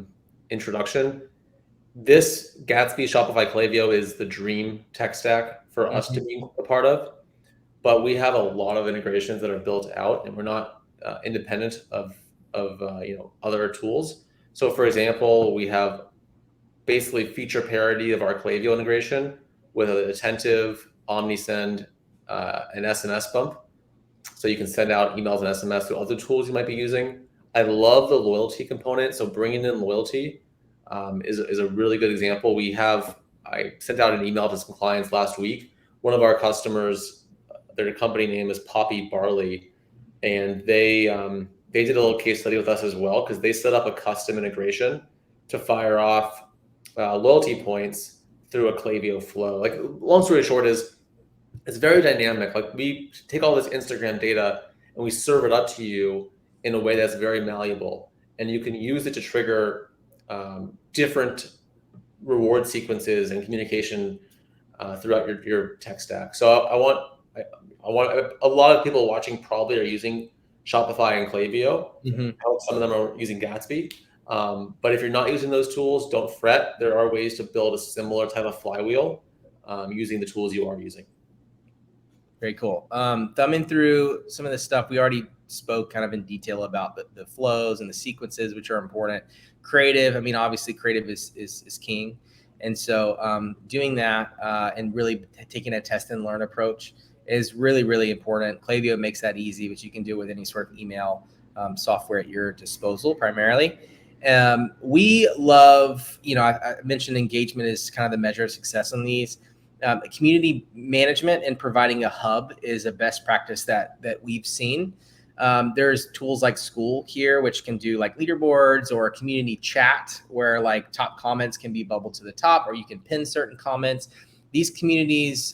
introduction, this Gatsby Shopify Klaviyo is the dream tech stack for us to be a part of. But we have a lot of integrations that are built out, and we're not independent of other tools. So for example, we have basically feature parity of our Klaviyo integration with an attentive OmniSend and SMS bump. So you can send out emails and SMS to other tools you might be using. I love the loyalty component. So bringing in loyalty is a really good example. I sent out an email to some clients last week. One of our customers, their company name is Poppy Barley, and they did a little case study with us as well because they set up a custom integration to fire off loyalty points through a Klaviyo flow. Like, long story short is it's very dynamic. Like, we take all this Instagram data and we serve it up to you in a way that's very malleable, and you can use it to trigger different reward sequences and communication throughout your tech stack. So I want a lot of people watching probably are using Shopify and Klaviyo. Some of them are using Gatsby. But if you're not using those tools, don't fret. There are ways to build a similar type of flywheel using the tools you are using. Very cool. Thumbing through some of the stuff we already spoke kind of in detail about the flows and the sequences, which are important. Creative, I mean, obviously creative is king. And so doing that and really taking a test and learn approach is really, really important. Klaviyo makes that easy, but you can do it with any sort of email software at your disposal primarily. We love, I mentioned engagement is kind of the measure of success on these. Community management and providing a hub is a best practice that we've seen. There's tools like School here, which can do like leaderboards or a community chat where like top comments can be bubbled to the top, or you can pin certain comments. These communities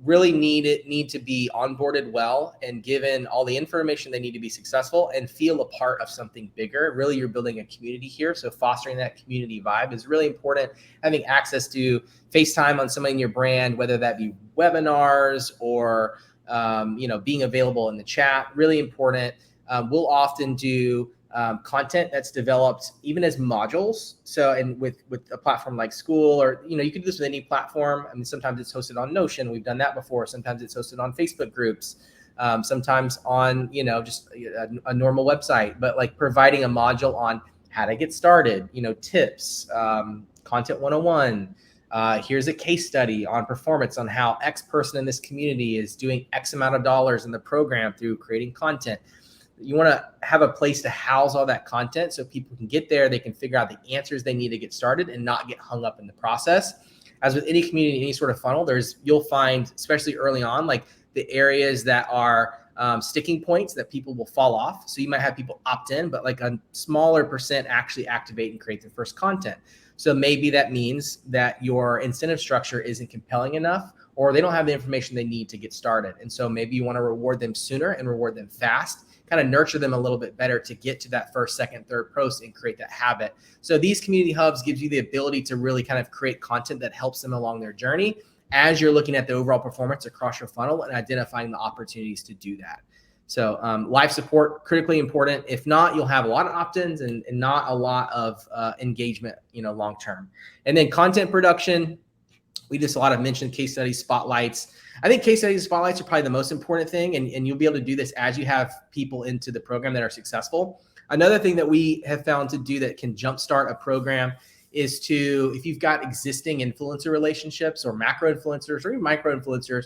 really need to be onboarded well and given all the information they need to be successful and feel a part of something bigger. Really, you're building a community here. So fostering that community vibe is really important. Having access to FaceTime on somebody in your brand, whether that be webinars or being available in the chat, really important. We'll often do content that's developed even as modules. So, and with a platform like School, or, you can do this with any platform. I mean, sometimes it's hosted on Notion. We've done that before. Sometimes it's hosted on Facebook groups. Sometimes on, just a normal website, but like providing a module on how to get started, tips, content 101. Here's a case study on performance on how X person in this community is doing X amount of dollars in the program through creating content. You want to have a place to house all that content so people can get there, they can figure out the answers they need to get started and not get hung up in the process. As with any community, any sort of funnel, you'll find, especially early on, like the areas that are sticking points that people will fall off. So you might have people opt in, but like a smaller percent actually activate and create their first content. So maybe that means that your incentive structure isn't compelling enough, or they don't have the information they need to get started. And so maybe you want to reward them sooner and reward them fast, kind of nurture them a little bit better to get to that first, second, third post and create that habit. So these community hubs gives you the ability to really kind of create content that helps them along their journey as you're looking at the overall performance across your funnel and identifying the opportunities to do that. So live support, critically important. If not, you'll have a lot of opt-ins and not a lot of engagement, long-term. And then content production, we just a lot of mentioned case studies, spotlights. I think case studies and spotlights are probably the most important thing. And you'll be able to do this as you have people into the program that are successful. Another thing that we have found to do that can jumpstart a program is to, if you've got existing influencer relationships or macro influencers or even micro influencers,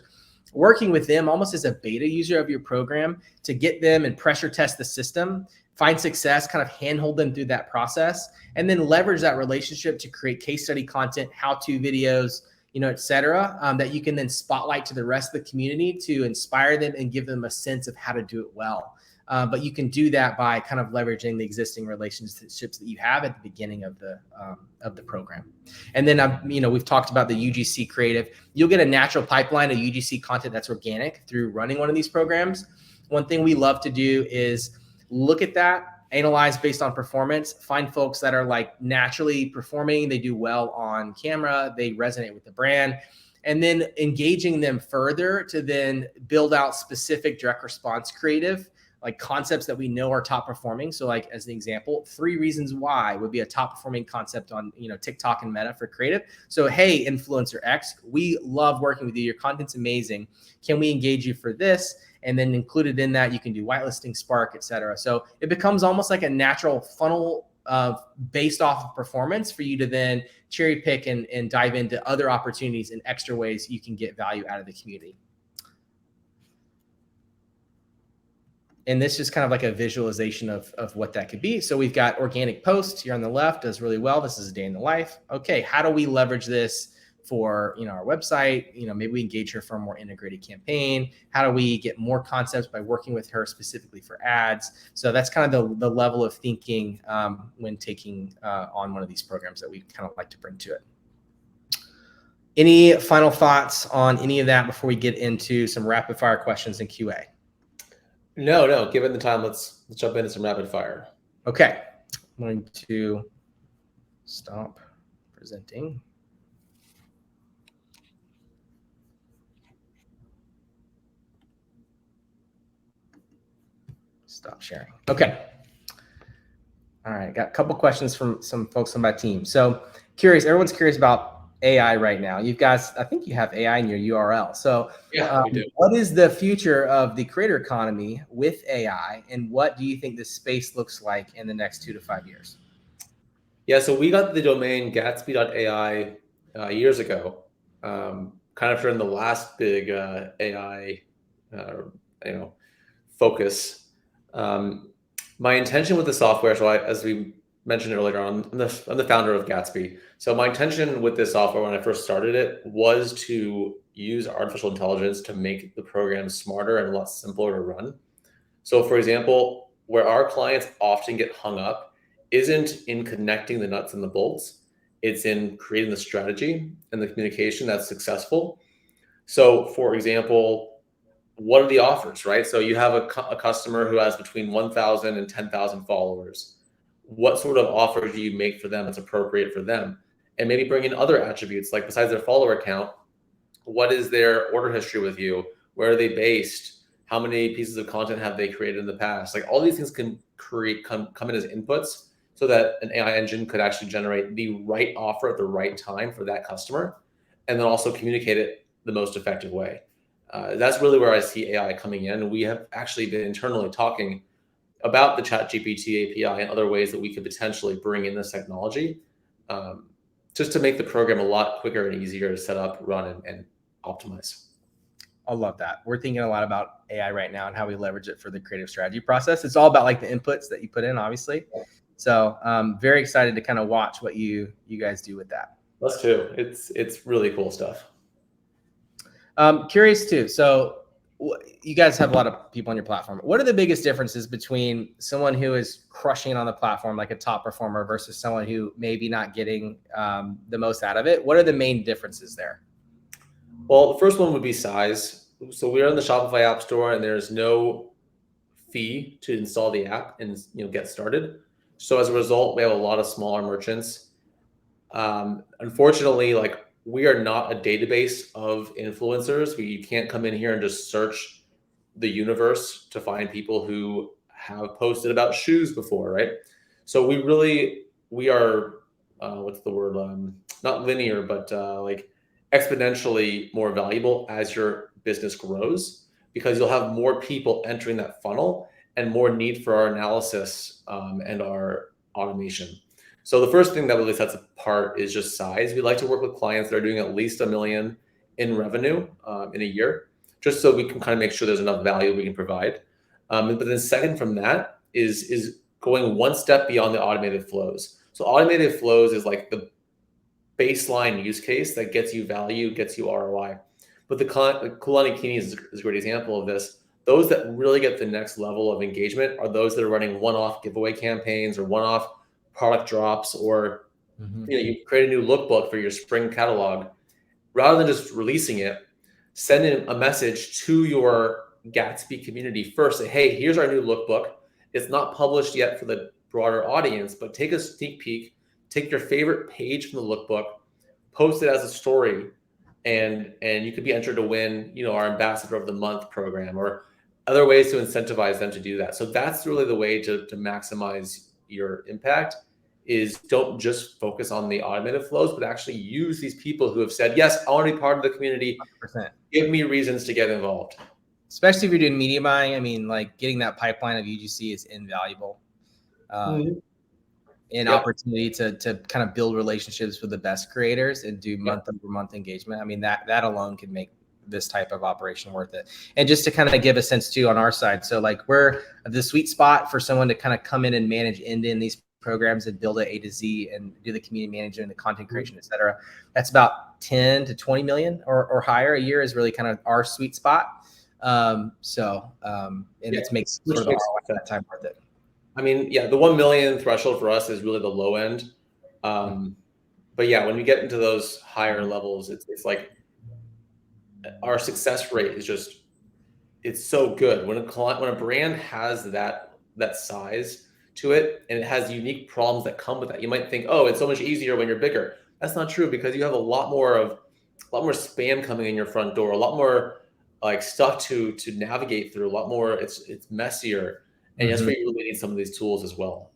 working with them almost as a beta user of your program to get them and pressure test the system, find success, kind of handhold them through that process, and then leverage that relationship to create case study content, how-to videos, et cetera, that you can then spotlight to the rest of the community to inspire them and give them a sense of how to do it well. But you can do that by kind of leveraging the existing relationships that you have at the beginning of the program. And then, we've talked about the UGC creative. You'll get a natural pipeline of UGC content that's organic through running one of these programs. One thing we love to do is look at that, analyze based on performance, find folks that are like naturally performing, they do well on camera, they resonate with the brand, and then engaging them further to then build out specific direct response creative, like concepts that we know are top performing. So like as an example, 3 reasons why would be a top performing concept on, TikTok and Meta for creative. So, hey, influencer X, we love working with you. Your content's amazing. Can we engage you for this? And then included in that, you can do whitelisting, Spark, et cetera. So it becomes almost like a natural funnel based off of performance for you to then cherry pick and dive into other opportunities and extra ways you can get value out of the community. And this is kind of like a visualization of what that could be. So we've got organic posts here on the left, does really well. This is a day in the life. Okay, how do we leverage this for our website? Maybe we engage her for a more integrated campaign. How do we get more concepts by working with her specifically for ads? So that's kind of the level of thinking when taking on one of these programs that we kind of like to bring to it. Any final thoughts on any of that before we get into some rapid fire questions and QA? No. Given the time, let's jump into some rapid fire. Okay, I'm going to stop presenting. Stop sharing. Okay. All right, got a couple questions from some folks on my team. So everyone's curious about AI right now. You guys, I think you have AI in your URL. So yeah, we do. What is the future of the creator economy with AI, and what do you think this space looks like in the next 2 to 5 years? Yeah, so we got the domain Gatsby.ai years ago, kind of during the last big AI, focus. My intention with the software, so as we mentioned earlier on, I'm the founder of Gatsby. So my intention with this software when I first started it was to use artificial intelligence to make the program smarter and a lot simpler to run. So for example, where our clients often get hung up isn't in connecting the nuts and the bolts. It's in creating the strategy and the communication that's successful. So for example, what are the offers, right? So you have a customer who has between 1,000 and 10,000 followers. What sort of offer do you make for them that's appropriate for them? And maybe bring in other attributes, like besides their follower count, what is their order history with you? Where are they based? How many pieces of content have they created in the past? Like all these things can come in as inputs so that an AI engine could actually generate the right offer at the right time for that customer, and then also communicate it the most effective way. That's really where I see AI coming in. We have actually been internally talking about the ChatGPT API and other ways that we could potentially bring in this technology, um, just to make the program a lot quicker and easier to set up, run, and optimize. I love that. We're thinking a lot about AI right now and how we leverage it for the creative strategy process. It's all about like the inputs that you put in, obviously. So very excited to kind of watch what you guys do with that. Us too. It's really cool stuff. Curious too. So you guys have a lot of people on your platform. What are the biggest differences between someone who is crushing it on the platform, like a top performer, versus someone who maybe not getting the most out of it? What are the main differences there? Well, the first one would be size. So we're in the Shopify App Store, and there's no fee to install the app and get started. So as a result, we have a lot of smaller merchants. Unfortunately, like we are not a database of influencers. You can't come in here and just search the universe to find people who have posted about shoes before, right? So we are what's the word? Not linear, but like exponentially more valuable as your business grows, because you'll have more people entering that funnel and more need for our analysis and our automation. So the first thing that really sets apart is just size. We like to work with clients that are doing at least $1 million in revenue in a year, just so we can kind of make sure there's enough value we can provide. But then second from that is going one step beyond the automated flows. So automated flows is like the baseline use case that gets you value, gets you ROI. But the Kulani Kini is a great example of this. Those that really get the next level of engagement are those that are running one-off giveaway campaigns or one-off product drops, or you create a new lookbook for your spring catalog. Rather than just releasing it, send in a message to your Gatsby community first. Say, hey, here's our new lookbook. It's not published yet for the broader audience, but take a sneak peek. Take your favorite page from the lookbook, post it as a story, and you could be entered to win, our Ambassador of the Month program, or other ways to incentivize them to do that. So that's really the way to maximize your impact. Is don't just focus on the automated flows, but actually use these people who have said, yes, I want to be part of the community. 100%. Give me reasons to get involved. Especially if you're doing media buying. I mean, like getting that pipeline of UGC is invaluable. An opportunity to kind of build relationships with the best creators and do month over month engagement. I mean, that alone can make this type of operation worth it. And just to kind of give a sense too on our side. So like we're the sweet spot for someone to kind of come in and manage end-to-end these programs and build it A to Z and do the community management, the content creation, et cetera. That's about 10 to 20 million or higher a year is really kind of our sweet spot. And it makes sort of the ROI that time worth it. I mean, the 1 million threshold for us is really the low end. But yeah, when we get into those higher levels, it's like our success rate is just, it's so good. When a brand has that size to it, and it has unique problems that come with that, you might think, oh, it's so much easier when you're bigger. That's not true, because you have a lot more spam coming in your front door, a lot more like stuff to navigate through, a lot more. It's messier. And that's where you really need some of these tools as well.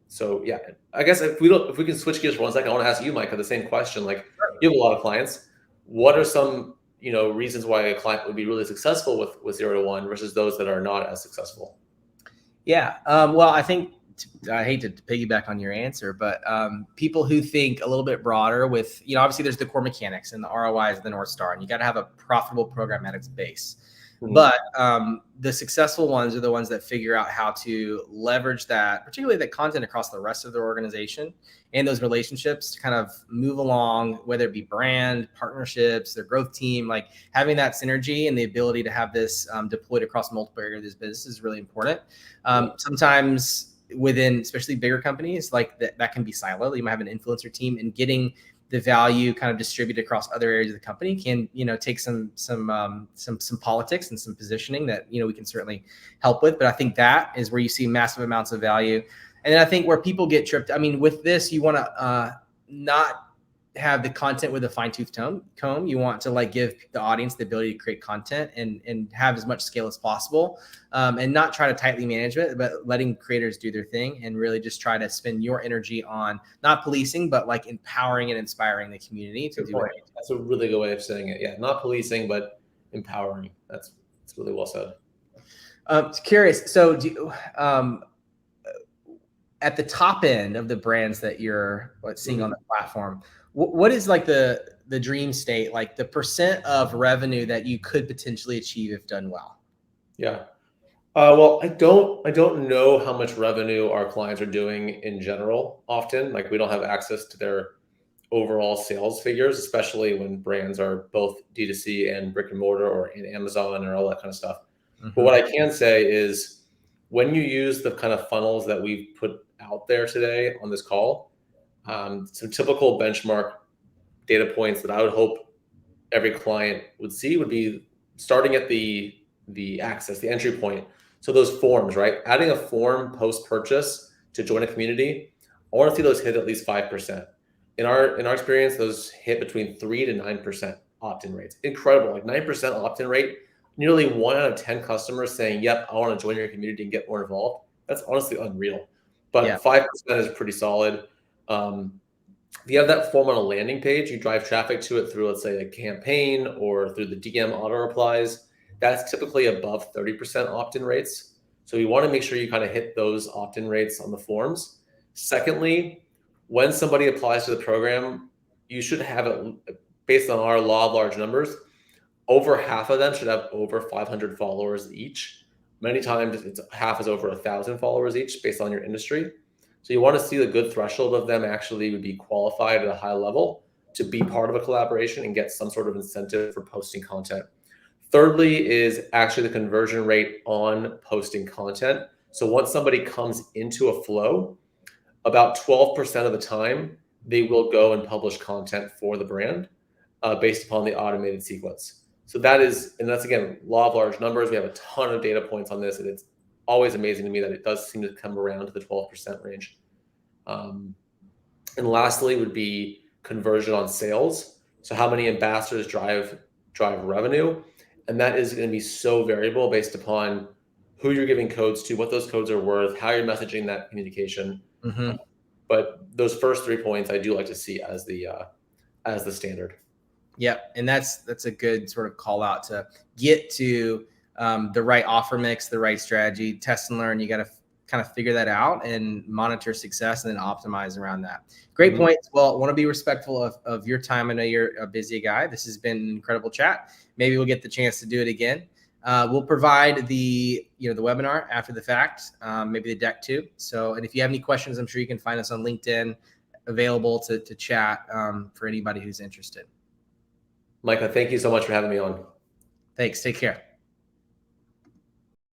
So yeah, I guess if we can switch gears for 1 second, I want to ask you, Micah, the same question. Like, you have a lot of clients. What are some reasons why a client would be really successful with 0 to 1 versus those that are not as successful? Yeah. Well, I think I hate to piggyback on your answer, but people who think a little bit broader with, obviously there's the core mechanics and the ROI is the North Star, and you got to have a profitable programmatics base. But the successful ones are the ones that figure out how to leverage that, particularly the content across the rest of their organization and those relationships to kind of move along, whether it be brand, partnerships, their growth team, like having that synergy and the ability to have this deployed across multiple areas of this business is really important. Sometimes within, especially bigger companies, like that can be siloed. You might have an influencer team, and getting the value kind of distributed across other areas of the company can, take some politics and some positioning that, we can certainly help with. But I think that is where you see massive amounts of value. And then I think where people get tripped, I mean, with this, you want to not have the content with a fine-tooth comb. You want to like give the audience the ability to create content and have as much scale as possible, and not try to tightly manage it, but letting creators do their thing and really just try to spend your energy on not policing, but like empowering and inspiring the community to do it. That's a really good way of saying it. Yeah, not policing, but empowering. That's really well said. Curious. So at the top end of the brands that you're seeing on the platform, what is like the dream state, like the % of revenue that you could potentially achieve if done well? Yeah. Well, I don't know how much revenue our clients are doing in general. Often, like we don't have access to their overall sales figures, especially when brands are both D2C and brick and mortar or in Amazon or all that kind of stuff. But what I can say is when you use the kind of funnels that we've put out there today on this call, some typical benchmark data points that I would hope every client would see would be starting at the access, the entry point. So those forms, right? Adding a form post-purchase to join a community, I want to see those hit at least 5%. In our experience, those hit between 3 to 9% opt-in rates. Incredible, like 9% opt-in rate. Nearly 1 out of 10 customers saying, "Yep, I want to join your community and get more involved." That's honestly unreal. But 5% is pretty solid. If you have that form on a landing page, you drive traffic to it through, let's say, a campaign or through the DM auto replies. That's typically above 30% opt-in rates. So you want to make sure you kind of hit those opt-in rates on the forms. Secondly, when somebody applies to the program, you should have it, based on our law of large numbers, over half of them should have over 500 followers each. Many times it's half is over 1,000 followers each based on your industry. So you want to see the good threshold of them actually would be qualified at a high level to be part of a collaboration and get some sort of incentive for posting content. Thirdly is actually the conversion rate on posting content. So once somebody comes into a flow, about 12% of the time, they will go and publish content for the brand based upon the automated sequence. So that's again, law of large numbers. We have a ton of data points on this, and it's always amazing to me that it does seem to come around to the 12% range. And lastly would be conversion on sales. So how many ambassadors drive revenue? And that is going to be so variable based upon who you're giving codes to, what those codes are worth, how you're messaging that communication. But those first 3 points I do like to see as the standard. Yeah, and that's a good sort of call out to get to the right offer mix, the right strategy, test and learn. You got to kind of figure that out and monitor success and then optimize around that. Great points. Well, I want to be respectful of your time. I know you're a busy guy. This has been an incredible chat. Maybe we'll get the chance to do it again. We'll provide the webinar after the fact, maybe the deck too. So, and if you have any questions, I'm sure you can find us on LinkedIn, available to chat for anybody who's interested. Micah, thank you so much for having me on. Thanks. Take care.